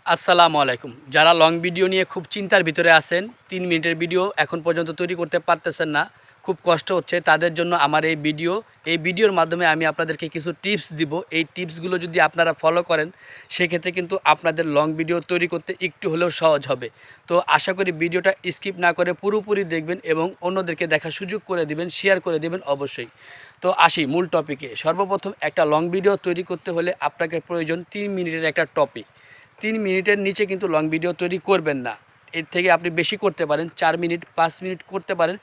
আসসালামু আলাইকুম। যারা লং ভিডিও নিয়ে খুব চিন্তার ভিতরে আছেন, ৩ মিনিটের ভিডিও এখন পর্যন্ত তৈরি করতে পারতেছেন না, খুব কষ্ট হচ্ছে তাদের জন্য আমার এই ভিডিও। এই ভিডিওর মাধ্যমে আমি আপনাদেরকে কিছু টিপস দিব। এই টিপসগুলো যদি আপনারা ফলো করেন, সেক্ষেত্রে কিন্তু আপনাদের লং ভিডিও তৈরি করতে একটু হলেও সহজ হবে। তো আশা করি ভিডিওটা স্কিপ না করে পুরোপুরি দেখবেন এবং অন্যদেরকে দেখার সুযোগ করে দিবেন, শেয়ার করে দিবেন অবশ্যই। তো আসি মূল টপিকে। সর্বপ্রথম একটা লং ভিডিও তৈরি করতে হলে আপনাকে প্রয়োজন ৩ মিনিটের একটা টপিক। ৩ মিনিটের নিচে কিন্তু লং ভিডিও তৈরি করবেন না। এর থেকে আপনি বেশি করতে পারেন, ৪ মিনিট ৫ মিনিট করতে পারেন,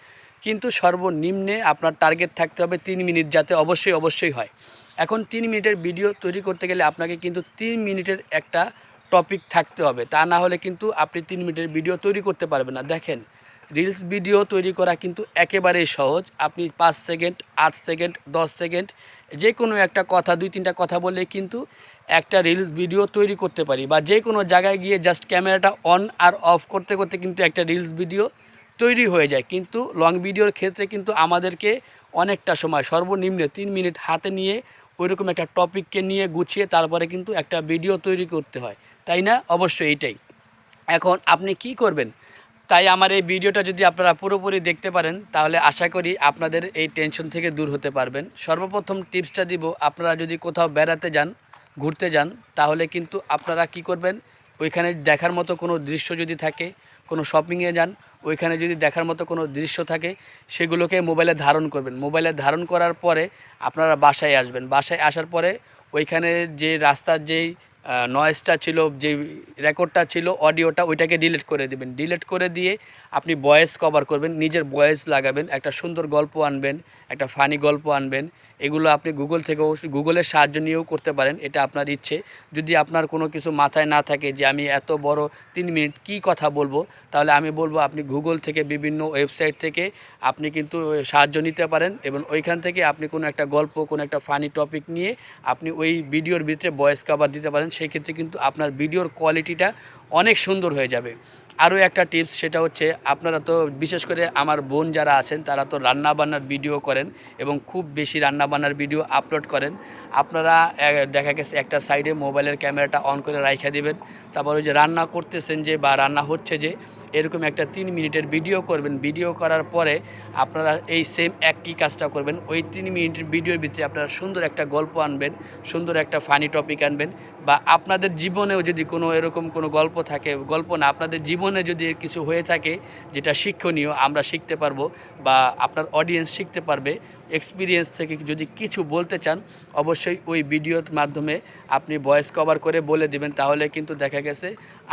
কিন্তু সর্বনিম্নে আপনার টার্গেট থাকতে হবে ৩ মিনিট, যাতে অবশ্যই হয়। এখন ৩ মিনিটের ভিডিও তৈরি করতে গেলে আপনাকে কিন্তু ৩ মিনিটের একটা টপিক থাকতে হবে, তা না হলে কিন্তু আপনি ৩ মিনিটের ভিডিও তৈরি করতে পারবেন না। দেখেন, রিলস ভিডিও তৈরি করা কিন্তু একেবারেই সহজ। আপনি ৫ সেকেন্ড, ৮ সেকেন্ড, ১০ সেকেন্ড যে কোনো একটা কথা, ২-৩টা কথা বললে কিন্তু একটা রিলস ভিডিও তৈরি করতে পারি, বা যে কোনো জায়গায় গিয়ে জাস্ট ক্যামেরাটা অন আর অফ করতে করতে কিন্তু একটা রিলস ভিডিও তৈরি হয়ে যায়। কিন্তু লং ভিডিওর ক্ষেত্রে কিন্তু আমাদেরকে অনেকটা সময়, সর্বনিম্ন ৩ মিনিট হাতে নিয়ে ওইরকম একটা টপিককে নিয়ে গুছিয়ে তারপরে কিন্তু একটা ভিডিও তৈরি করতে হয়, তাই না? অবশ্যই এইটাই। এখন আপনি কি করবেন? তাই আমার এই ভিডিওটা যদি আপনারা পুরোপুরি দেখতে পারেন, তাহলে আশা করি আপনাদের এই টেনশন থেকে দূর হতে পারবেন। সর্বপ্রথম টিপসটা দিব, আপনারা যদি কোথাও বেড়াতে যান, ঘুরতে যান, তাহলে কিন্তু আপনারা কি করবেন, ওইখানে দেখার মতো কোনো দৃশ্য যদি থাকে, কোনো শপিংয়ে যান, ওইখানে যদি দেখার মতো কোনো দৃশ্য থাকে, সেগুলোকে মোবাইলে ধারণ করবেন। মোবাইলে ধারণ করার পরে আপনারা বাসায় আসবেন। বাসায় আসার পরে ওইখানে যে রাস্তার যেই নয়েজটা ছিল, যে রেকর্ডটা ছিল, অডিওটা, ওইটাকে ডিলিট করে দিবেন। ডিলিট করে দিয়ে আপনি ভয়েস কভার করবেন, নিজের ভয়েস লাগাবেন, একটা সুন্দর গল্প আনবেন, একটা ফানি গল্প আনবেন। এগুলো আপনি গুগল থেকেও, গুগলের সাহায্য নিয়েও করতে পারেন, এটা আপনার ইচ্ছে। যদি আপনার কোনো কিছু মাথায় না থাকে যে আমি এত বড় ৩ মিনিট কী কথা বলবো, তাহলে আমি বলবো আপনি গুগল থেকে, বিভিন্ন ওয়েবসাইট থেকে আপনি কিন্তু সাহায্য নিতে পারেন, এবং ওইখান থেকে আপনি কোনো একটা গল্প, কোনো একটা ফানি টপিক নিয়ে আপনি ওই ভিডিওর ভিতরে ভয়েস কভার দিতে পারেন। সেই ক্ষেত্রে কিন্তু আপনার ভিডিওর কোয়ালিটিটা অনেক সুন্দর হয়ে যাবে। আরও একটা টিপস, সেটা হচ্ছে, আপনারা তো বিশেষ করে আমার বোন যারা আছেন, তারা তো রান্নাবান্নার ভিডিও করেন এবং খুব বেশি রান্নাবান্নার ভিডিও আপলোড করেন। আপনারা দেখা গেছে একটা সাইডে মোবাইলের ক্যামেরাটা অন করে রাইখা দিবেন। তারপর ওই যে রান্না করতেছেন যে, বা রান্না হচ্ছে যে, এরকম একটা ৩ মিনিটের ভিডিও করবেন। ভিডিও করার পরে আপনারা এই সেম একই কাজটা করবেন। ওই ৩ মিনিটের ভিডিওর ভিতরে আপনারা সুন্দর একটা গল্প আনবেন, সুন্দর একটা ফানি টপিক আনবেন, বা আপনাদের জীবনেও যদি কোনো এরকম কোনো গল্প থাকে, গল্প না, আপনাদের জীবনে যদি কিছু হয়ে থাকে যেটা শিক্ষণীয়, আমরা শিখতে পারবো, বা আপনার অডিয়েন্স শিখতে পারবে, এক্সপিরিয়েন্স থেকে যদি কিছু বলতে চান, অবশ্যই ওই ভিডিওর মাধ্যমে আপনি ভয়েস কভার করে বলে দিবেন। তাহলে কিন্তু দেখা গেছে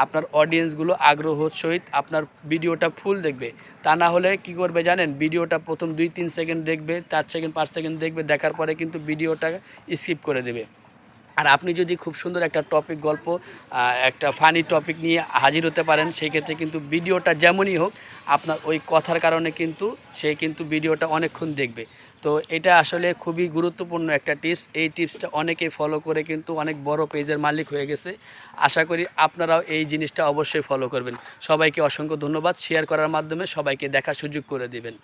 আপনার অডিয়েন্সগুলো আগ্রহ সহিত আপনার ভিডিওটা ফুল দেখবে। তা না হলে কি করবে জানেন, ভিডিওটা প্রথম ২-৩ সেকেন্ড দেখবে, ৪ সেকেন্ড ৫ সেকেন্ড দেখবে, দেখার পরে কিন্তু ভিডিওটা স্কিপ করে দেবে। আর আপনি যদি খুব সুন্দর একটা টপিক, গল্প, একটা ফানি টপিক নিয়ে হাজির হতে পারেন, সেই ক্ষেত্রে কিন্তু ভিডিওটা যেমনই হোক, আপনার ওই কথার কারণে কিন্তু সে কিন্তু ভিডিওটা অনেকক্ষণ দেখবে। তো এটা আসলে খুবই গুরুত্বপূর্ণ একটা টিপস। এই টিপসটা অনেকেই ফলো করে কিন্তু অনেক বড় পেজের মালিক হয়ে গেছে। আশা করি আপনারাও এই জিনিসটা অবশ্যই ফলো করবেন। সবাইকে অসংখ্য ধন্যবাদ। শেয়ার করার মাধ্যমে সবাইকে দেখার সুযোগ করে দিবেন।